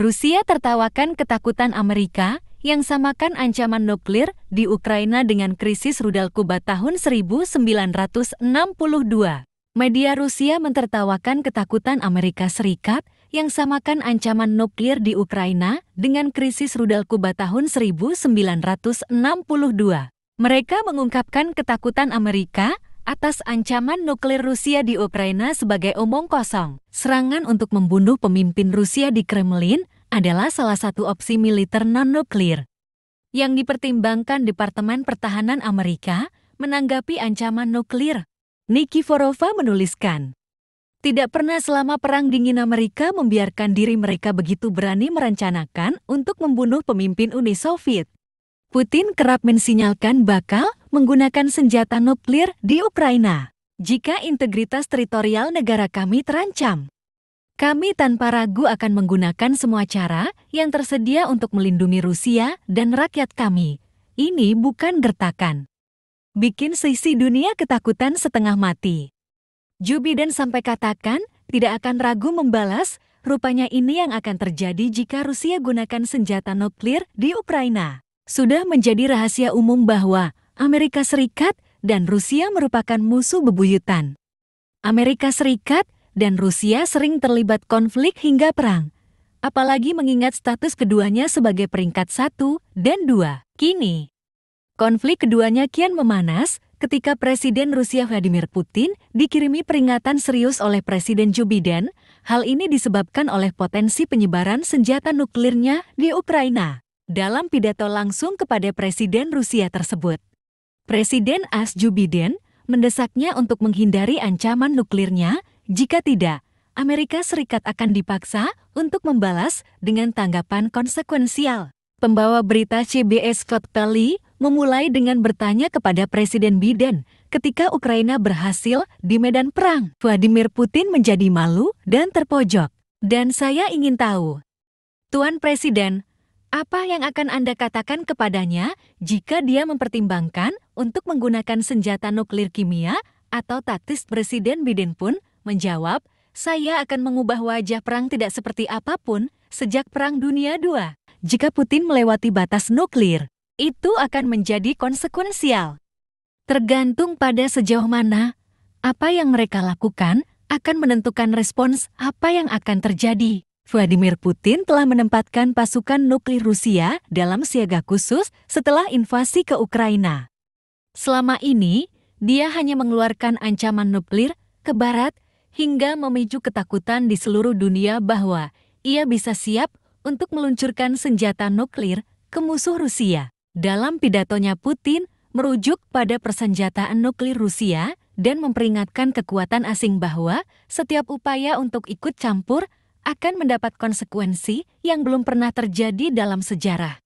Rusia tertawakan ketakutan Amerika yang samakan ancaman nuklir di Ukraina dengan krisis rudal Kuba tahun 1962. Media Rusia mentertawakan ketakutan Amerika Serikat yang samakan ancaman nuklir di Ukraina dengan krisis rudal Kuba tahun 1962. Mereka mengungkapkan ketakutan Amerika atas ancaman nuklir Rusia di Ukraina sebagai omong kosong. Serangan untuk membunuh pemimpin Rusia di Kremlin adalah salah satu opsi militer non-nuklir yang dipertimbangkan Departemen Pertahanan Amerika menanggapi ancaman nuklir. Nikiforova menuliskan, "Tidak pernah selama Perang Dingin Amerika membiarkan diri mereka begitu berani merencanakan untuk membunuh pemimpin Uni Soviet. Putin kerap mensinyalkan bakal menggunakan senjata nuklir di Ukraina jika integritas teritorial negara kami terancam. Kami tanpa ragu akan menggunakan semua cara yang tersedia untuk melindungi Rusia dan rakyat kami. Ini bukan gertakan. Bikin sisi dunia ketakutan setengah mati." Joe Biden sampai katakan tidak akan ragu membalas, rupanya ini yang akan terjadi jika Rusia gunakan senjata nuklir di Ukraina. Sudah menjadi rahasia umum bahwa Amerika Serikat dan Rusia merupakan musuh bebuyutan. Amerika Serikat dan Rusia sering terlibat konflik hingga perang, apalagi mengingat status keduanya sebagai peringkat 1 dan 2. Kini, konflik keduanya kian memanas ketika Presiden Rusia Vladimir Putin dikirimi peringatan serius oleh Presiden Joe Biden. Hal ini disebabkan oleh potensi penyebaran senjata nuklirnya di Ukraina. Dalam pidato langsung kepada Presiden Rusia tersebut, Presiden Joe Biden mendesaknya untuk menghindari ancaman nuklirnya. Jika tidak, Amerika Serikat akan dipaksa untuk membalas dengan tanggapan konsekuensial. Pembawa berita CBS Scott Pelley memulai dengan bertanya kepada Presiden Biden ketika Ukraina berhasil di medan perang. Vladimir Putin menjadi malu dan terpojok. "Dan saya ingin tahu, Tuan Presiden, apa yang akan Anda katakan kepadanya jika dia mempertimbangkan untuk menggunakan senjata nuklir kimia atau taktis?" Presiden Biden pun menjawab, "Saya akan mengubah wajah perang tidak seperti apapun sejak Perang Dunia II. Jika Putin melewati batas nuklir, itu akan menjadi konsekuensial. Tergantung pada sejauh mana apa yang mereka lakukan akan menentukan respons apa yang akan terjadi." Vladimir Putin telah menempatkan pasukan nuklir Rusia dalam siaga khusus setelah invasi ke Ukraina. Selama ini, dia hanya mengeluarkan ancaman nuklir ke barat hingga memicu ketakutan di seluruh dunia bahwa ia bisa siap untuk meluncurkan senjata nuklir ke musuh Rusia. Dalam pidatonya, Putin merujuk pada persenjataan nuklir Rusia dan memperingatkan kekuatan asing bahwa setiap upaya untuk ikut campur akan mendapat konsekuensi yang belum pernah terjadi dalam sejarah.